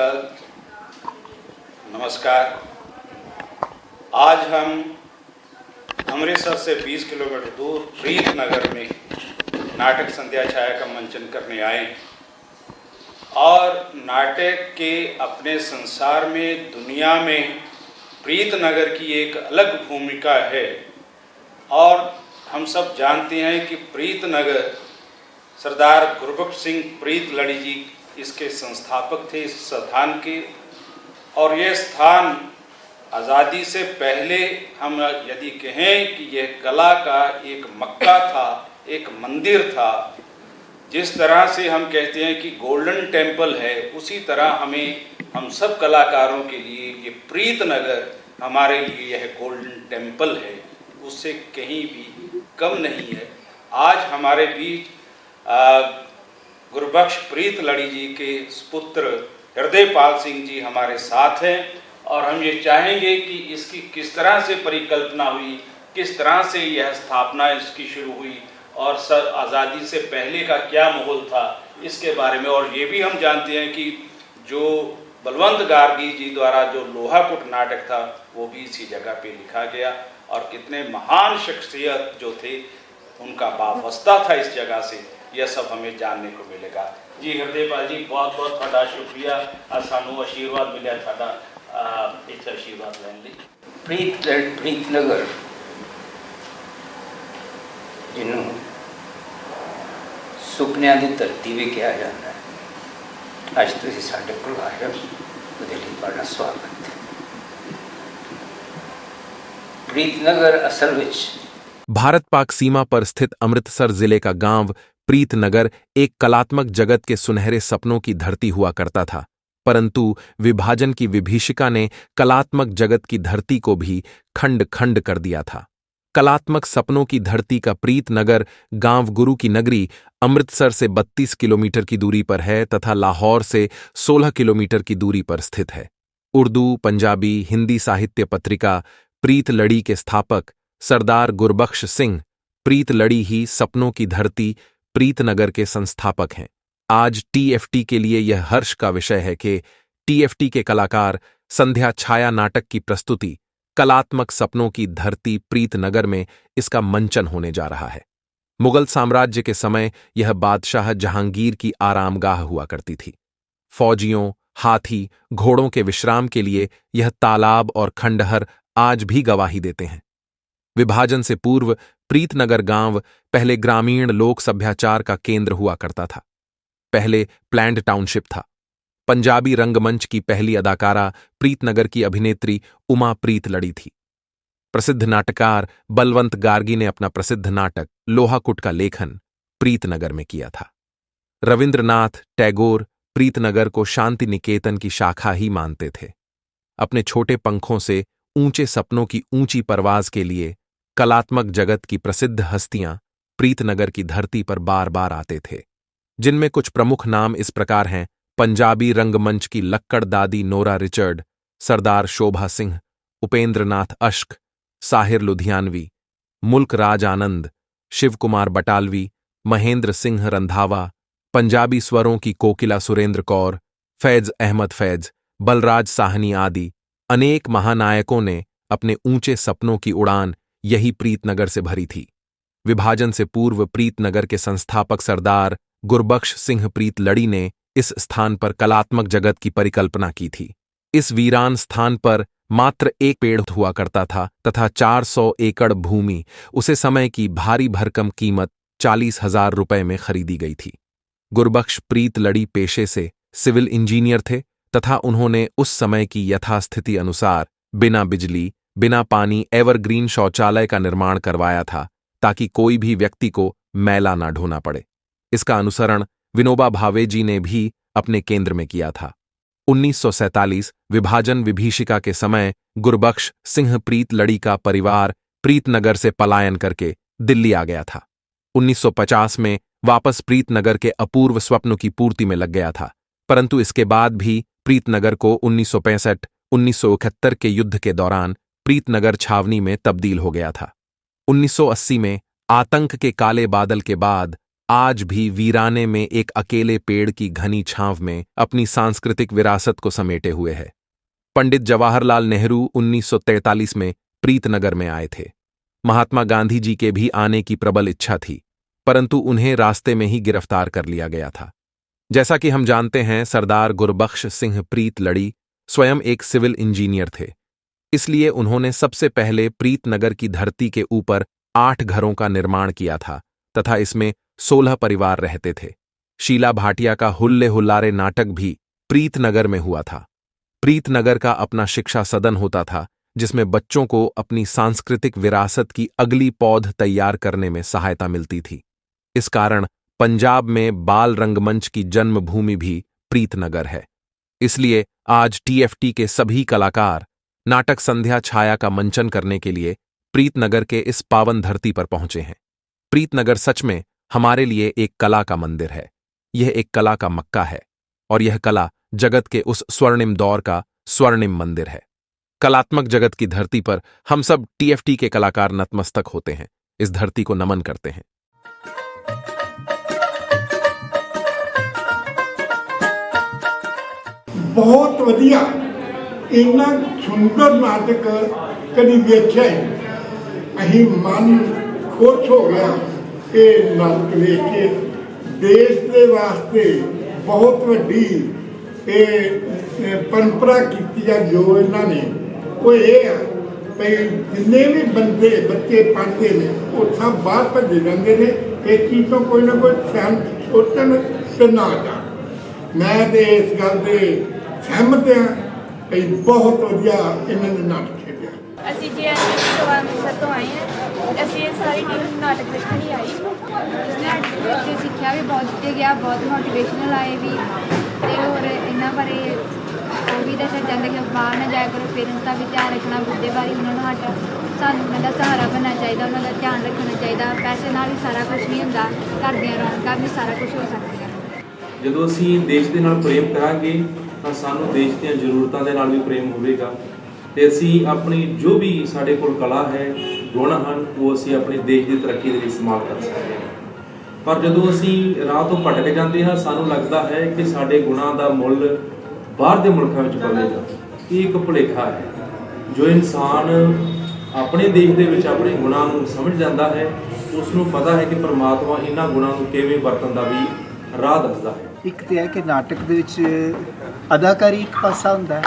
मंगल, नमस्कार। आज हम अमृतसर से 20 किलोमीटर दूर प्रीतनगर में नाटक संध्या छाया का मंचन करने आए और नाटक के अपने संसार में, दुनिया में प्रीतनगर की एक अलग भूमिका है। और हम सब जानते हैं कि प्रीतनगर सरदार गुरबख्श सिंह प्रीतलड़ी जी इसके संस्थापक थे, इस स्थान के। और ये स्थान आज़ादी से पहले हम यदि कहें कि यह कला का एक मक्का था, एक मंदिर था। जिस तरह से हम कहते हैं कि गोल्डन टेम्पल है, उसी तरह हम सब कलाकारों के लिए ये प्रीतनगर हमारे लिए यह गोल्डन टेम्पल है, उससे कहीं भी कम नहीं है। आज हमारे बीच गुरबख्श प्रीतलड़ी जी के पुत्र हृदयपाल सिंह जी हमारे साथ हैं और हम ये चाहेंगे कि इसकी किस तरह से परिकल्पना हुई, किस तरह से यह स्थापना इसकी शुरू हुई और आज़ादी से पहले का क्या माहौल था, इसके बारे में। और ये भी हम जानते हैं कि जो बलवंत गार्गी जी द्वारा जो लोहाकुट नाटक था वो भी इसी जगह पे लिखा गया और कितने महान शख्सियत जो थे उनका वाबस्ता था इस जगह से, यह सब हमें जानने को मिलेगा। जी हृदयपाल जी, बहुत बहुत ਤੁਹਾਡਾ शुक्रिया, सानू आशीर्वाद मिले ਤੁਹਾਡਾ, इस आशीर्वाद लेने ਲਈ। प्रीतनगर जिन्हों सुपनिया की धरती भी कहा जाता है। अज तुम साढ़े को आए हो, बड़ा स्वागत है। प्रीतनगर असल विच भारत पाक सीमा पर स्थित अमृतसर जिले का गांव प्रीतनगर एक कलात्मक जगत के सुनहरे सपनों की धरती हुआ करता था, परंतु विभाजन की विभीषिका ने कलात्मक जगत की धरती को भी खंड खंड कर दिया था। कलात्मक सपनों की धरती का प्रीतनगर गांव गुरु की नगरी अमृतसर से 32 किलोमीटर की दूरी पर है तथा लाहौर से 16 किलोमीटर की दूरी पर स्थित है। उर्दू, पंजाबी, हिंदी साहित्य पत्रिका प्रीतलड़ी के स्थापक सरदार गुरबख्श सिंह प्रीतलड़ी ही सपनों की धरती प्रीतनगर के संस्थापक हैं। आज टीएफटी के लिए यह हर्ष का विषय है कि टीएफटी के कलाकार संध्या छाया नाटक की प्रस्तुति कलात्मक सपनों की धरती प्रीतनगर में इसका मंचन होने जा रहा है। मुगल साम्राज्य के समय यह बादशाह जहांगीर की आरामगाह हुआ करती थी। फौजियों, हाथी, घोड़ों के विश्राम के लिए यह तालाब और खंडहर आज भी गवाही देते हैं। विभाजन से पूर्व प्रीतनगर गांव पहले ग्रामीण लोक सभ्याचार का केंद्र हुआ करता था। पहले प्लैंड टाउनशिप था। पंजाबी रंगमंच की पहली अदाकारा प्रीतनगर की अभिनेत्री उमा प्रीतलड़ी थी। प्रसिद्ध नाटककार बलवंत गार्गी ने अपना प्रसिद्ध नाटक लोहाकुट का लेखन प्रीतनगर में किया था। रविंद्रनाथ टैगोर प्रीतनगर को शांति निकेतन की शाखा ही मानते थे। अपने छोटे पंखों से ऊंचे सपनों की ऊंची परवाज के लिए कलात्मक जगत की प्रसिद्ध हस्तियां प्रीतनगर की धरती पर बार बार आते थे, जिनमें कुछ प्रमुख नाम इस प्रकार हैं। पंजाबी रंगमंच की लक्कड़ दादी नोरा रिचर्ड, सरदार शोभा सिंह, उपेंद्र नाथ अश्क, साहिर लुधियानवी, मुल्क राज आनंद, शिव कुमार बटालवी, महेंद्र सिंह रंधावा, पंजाबी स्वरों की कोकिला सुरेंद्र कौर, फैज अहमद फैज, बलराज साहनी आदि अनेक महानायकों ने अपने ऊंचे सपनों की उड़ान यही प्रीतनगर से भरी थी। विभाजन से पूर्व प्रीतनगर के संस्थापक सरदार गुरबख्श सिंह प्रीतलड़ी ने इस स्थान पर कलात्मक जगत की परिकल्पना की थी। इस वीरान स्थान पर मात्र एक पेड़ हुआ करता था तथा 400 एकड़ भूमि उसे समय की भारी भरकम कीमत 40,000 रुपए में खरीदी गई थी। गुरबख्श प्रीतलड़ी पेशे से सिविल इंजीनियर थे तथा उन्होंने उस समय की यथास्थिति अनुसार बिना बिजली, बिना पानी एवरग्रीन शौचालय का निर्माण करवाया था ताकि कोई भी व्यक्ति को मैला ना ढोना पड़े। इसका अनुसरण विनोबा भावे जी ने भी अपने केंद्र में किया था। 1947 विभाजन विभीषिका के समय गुरबख्श सिंह प्रीतलड़ी का परिवार प्रीतनगर से पलायन करके दिल्ली आ गया था। 1950 में वापस प्रीतनगर के अपूर्व स्वप्न की पूर्ति में लग गया था, परंतु इसके बाद भी प्रीतनगर को 1965-1971 के युद्ध के दौरान प्रीतनगर छावनी में तब्दील हो गया था। 1980 में आतंक के काले बादल के बाद आज भी वीराने में एक अकेले पेड़ की घनी छांव में अपनी सांस्कृतिक विरासत को समेटे हुए है। पंडित जवाहरलाल नेहरू 1943 में प्रीतनगर में आए थे। महात्मा गांधी जी के भी आने की प्रबल इच्छा थी, परंतु उन्हें रास्ते में ही गिरफ्तार कर लिया गया था। जैसा कि हम जानते हैं, सरदार गुरबख्श सिंह प्रीतलड़ी स्वयं एक सिविल इंजीनियर थे, इसलिए उन्होंने सबसे पहले प्रीतनगर की धरती के ऊपर 8 घरों का निर्माण किया था तथा इसमें 16 परिवार रहते थे। शीला भाटिया का हुल्ले हुल्लारे नाटक भी प्रीतनगर में हुआ था। प्रीतनगर का अपना शिक्षा सदन होता था, जिसमें बच्चों को अपनी सांस्कृतिक विरासत की अगली पौध तैयार करने में सहायता मिलती थी। इस कारण पंजाब में बाल रंगमंच की जन्मभूमि भी प्रीतनगर है। इसलिए आज टीएफटी के सभी कलाकार नाटक संध्या छाया का मंचन करने के लिए प्रीतनगर के इस पावन धरती पर पहुंचे हैं। प्रीतनगर सच में हमारे लिए एक कला का मंदिर है। यह एक कला का मक्का है और यह कला जगत के उस स्वर्णिम दौर का स्वर्णिम मंदिर है। कलात्मक जगत की धरती पर हम सब टीएफटी के कलाकार नतमस्तक होते हैं, इस धरती को नमन करते हैं। बहुत वधिया, इन्ना सुंदर नाटक कभी देखा ही अही मन खुश हो गया कि नाटक देख के देश के वास्ते बहुत वड्डी परंपरा की जो इन्होंने वो ये है भाई जिन्ने भी बंदे बच्चे पढ़ते हैं वो सब बाहर भजे जाते हैं। इस चीज़ तो कोई ना कोई सहम सोचन तो ना जा। मैं तो इस गल से सहमत हाँ भाई बहुत वधिया इन्होंने नाटक खेलिया। ਅਸੀਂ ਜੀ ਤੋਂ ਅੰਮ੍ਰਿਤਸਰ ਤੋਂ ਆਏ ਹਾਂ। ਅਸੀਂ ਇਹ ਸਾਰੀ ਟੀਮ ਨਾਟਕ ਦੇਖਣ ਹੀ ਆਈ। ਇਸ ਨਾਟਕ ਵਿੱਚ ਸਿੱਖਿਆ ਵੀ ਬਹੁਤ ਦਿੱਤੀ ਗਿਆ, ਬਹੁਤ ਮੋਟੀਵੇਸ਼ਨਲ ਆਏ ਵੀ ਤੇ ਹੋਰ ਇਹਨਾਂ ਬਾਰੇ ਉਹ ਵੀ ਦੱਸਿਆ ਜਾਂਦਾ ਕਿ ਬਾਹਰ ਨਾ ਜਾਇਆ ਕਰੋ, ਪੇਰੈਂਟਸ ਦਾ ਵੀ ਧਿਆਨ ਰੱਖਣਾ, ਬੁੱਢੇ ਬਾਰੇ ਉਹਨਾਂ ਨੂੰ ਸਾਨੂੰ ਉਹਨਾਂ ਦਾ ਸਹਾਰਾ ਬਣਨਾ ਚਾਹੀਦਾ, ਉਹਨਾਂ ਦਾ ਧਿਆਨ ਰੱਖਣਾ ਚਾਹੀਦਾ। ਪੈਸੇ ਨਾਲ ਹੀ ਸਾਰਾ ਕੁਝ ਨਹੀਂ ਹੁੰਦਾ, ਘਰ ਦੀਆਂ ਰੌਣਕਾਂ ਵੀ ਸਾਰਾ ਕੁਝ ਹੋ ਸਕਦੀਆਂ। ਜਦੋਂ ਅਸੀਂ ਦੇਸ਼ ਦੇ ਨਾਲ ਪ੍ਰੇਮ ਕਰਾਂਗੇ ਤਾਂ ਸਾਨੂੰ ਦੇਸ਼ ਦੀਆਂ ਜ਼ਰੂਰਤਾਂ ਦੇ ਨਾਲ ਵੀ ਪ੍ਰੇਮ ਹੋਵੇਗਾ ਤੇ ਅਸੀਂ ਆਪਣੀ ਜੋ ਵੀ ਸਾਡੇ ਕੋਲ ਕਲਾ ਹੈ, ਗੁਣ ਹਨ, ਉਹ ਅਸੀਂ ਆਪਣੇ ਦੇਸ਼ ਦੀ ਤਰੱਕੀ ਦੇ ਲਈ ਇਸਤੇਮਾਲ ਕਰ ਸਕਦੇ ਹਾਂ। ਪਰ ਜਦੋਂ ਅਸੀਂ ਰਾਹ ਤੋਂ ਭਟਕ ਜਾਂਦੇ ਹਾਂ, ਸਾਨੂੰ ਲੱਗਦਾ ਹੈ ਕਿ ਸਾਡੇ ਗੁਣਾਂ ਦਾ ਮੁੱਲ ਬਾਹਰ ਦੇ ਮੁਲਕਾਂ ਵਿੱਚ ਪਵੇਗਾ। ਇਹ ਇੱਕ ਭੁਲੇਖਾ ਹੈ। ਜੋ ਇਨਸਾਨ ਆਪਣੇ ਦੇਸ਼ ਦੇ ਵਿੱਚ ਆਪਣੇ ਗੁਣਾਂ ਨੂੰ ਸਮਝ ਜਾਂਦਾ ਹੈ, ਉਸ ਨੂੰ ਪਤਾ ਹੈ ਕਿ ਪਰਮਾਤਮਾ ਇਹਨਾਂ ਗੁਣਾਂ ਨੂੰ ਕਿਵੇਂ ਵਰਤਣ ਦਾ ਵੀ ਰਾਹ ਦੱਸਦਾ ਹੈ। ਇੱਕ ਤਾਂ ਹੈ ਕਿ ਨਾਟਕ ਦੇ ਵਿੱਚ ਅਦਾਕਾਰੀ ਇੱਕ ਪਾਸਾ ਹੁੰਦਾ ਹੈ,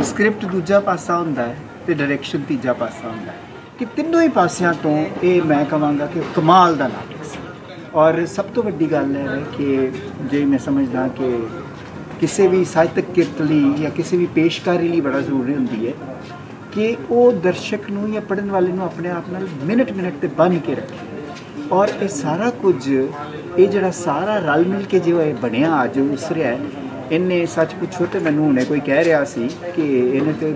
ਸਕ੍ਰਿਪਟ ਦੂਜਾ ਪਾਸਾ ਹੁੰਦਾ ਹੈ ਤੇ ਡਾਇਰੈਕਸ਼ਨ ਤੀਜਾ ਪਾਸਾ ਹੁੰਦਾ ਹੈ ਕਿ ਤਿੰਨੋਂ ਹੀ ਪਾਸਿਆਂ ਤੋਂ ਇਹ ਮੈਂ ਕਹਾਂਗਾ ਕਿ ਕਮਾਲ ਦਾ ਨਾਟਕ ਸੀ। ਔਰ ਸਭ ਤੋਂ ਵੱਡੀ ਗੱਲ ਹੈ ਕਿ ਜੇ ਮੈਂ ਸਮਝਦਾ ਕਿ ਕਿਸੇ ਵੀ ਸਾਹਿਤਕ ਕਿਰਤ ਲਈ ਜਾਂ ਕਿਸੇ ਵੀ ਪੇਸ਼ਕਾਰੀ ਲਈ ਬੜਾ ਜ਼ਰੂਰੀ ਹੁੰਦੀ ਹੈ ਕਿ ਉਹ ਦਰਸ਼ਕ ਨੂੰ ਜਾਂ ਪੜ੍ਹਨ ਵਾਲੇ ਨੂੰ ਆਪਣੇ ਆਪ ਨਾਲ ਮਿੰਟ ਤੇ ਬੰਨ੍ਹ ਕੇ ਰੱਖੇ। ਔਰ ਇਹ ਸਾਰਾ ਕੁਝ ਇਹ ਜਿਹੜਾ ਸਾਰਾ ਰਲ ਮਿਲ ਕੇ ਜੋ ਇਹ ਬਣਿਆ ਅੱਜ ਉਸਰਿਆ ਹੈ, ਇਹਨੇ ਸੱਚ ਪੁੱਛੋ ਤੇ ਮੈਨੂੰ ਹੁਣੇ ਕੋਈ ਕਹਿ ਰਿਹਾ ਸੀ ਕਿ ਇਹਨੇ ਤੇ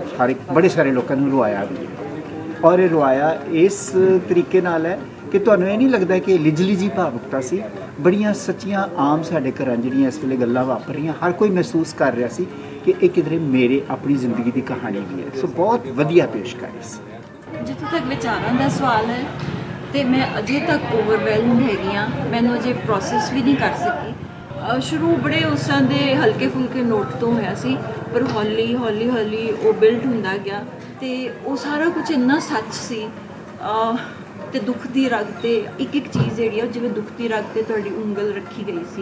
ਬੜੇ ਸਾਰੇ ਲੋਕਾਂ ਨੂੰ ਰਵਾਇਆ ਵੀ ਹੈ। ਔਰ ਇਹ ਰਵਾਇਆ ਇਸ ਤਰੀਕੇ ਨਾਲ ਹੈ ਕਿ ਤੁਹਾਨੂੰ ਇਹ ਨਹੀਂ ਲੱਗਦਾ ਕਿ ਲਿਜਲੀ ਜੀ ਭਾਵੁਕਤਾ ਸੀ। ਬੜੀਆਂ ਸੱਚੀਆਂ ਆਮ ਸਾਡੇ ਘਰਾਂ ਜਿਹੜੀਆਂ ਇਸ ਵੇਲੇ ਗੱਲਾਂ ਵਾਪਰ ਰਹੀਆਂ, ਹਰ ਕੋਈ ਮਹਿਸੂਸ ਕਰ ਰਿਹਾ ਸੀ ਕਿ ਇਹ ਕਿਧਰੇ ਮੇਰੇ ਆਪਣੀ ਜ਼ਿੰਦਗੀ ਦੀ ਕਹਾਣੀ ਵੀ ਹੈ। ਸੋ ਬਹੁਤ ਵਧੀਆ ਪੇਸ਼ਕਾਰੀ ਸੀ। ਜਿੱਥੇ ਤੱਕ ਵਿਚਾਰਾਂ ਦਾ ਸਵਾਲ ਹੈ ਤੇ ਮੈਂ ਅਜੇ ਤੱਕ ਓਵਰਵੈਲਮ ਹੈਗੀ ਹਾਂ, ਮੈਨੂੰ ਅਜੇ ਪ੍ਰੋਸੈਸ ਵੀ ਨਹੀਂ ਕਰ ਸਕੀ। ਸ਼ੁਰੂ ਬੜੇ ਉਸ ਤਰ੍ਹਾਂ ਦੇ ਹਲਕੇ ਫੁਲਕੇ ਨੋਟ ਤੋਂ ਹੋਇਆ ਸੀ, ਪਰ ਹੌਲੀ ਹੌਲੀ ਉਹ ਬਿਲਡ ਹੁੰਦਾ ਗਿਆ ਤੇ ਉਹ ਸਾਰਾ ਕੁਝ ਇੰਨਾ ਸੱਚ ਸੀ। ਤੇ ਦੁੱਖ ਦੀ ਰਗ ਤੇ ਇੱਕ ਚੀਜ਼ ਜਿਹੜੀ ਆ ਜਿਵੇਂ ਦੁੱਖ ਦੀ ਰਗ ਤੇ ਤੁਹਾਡੀ ਉਂਗਲ ਰੱਖੀ ਗਈ ਸੀ।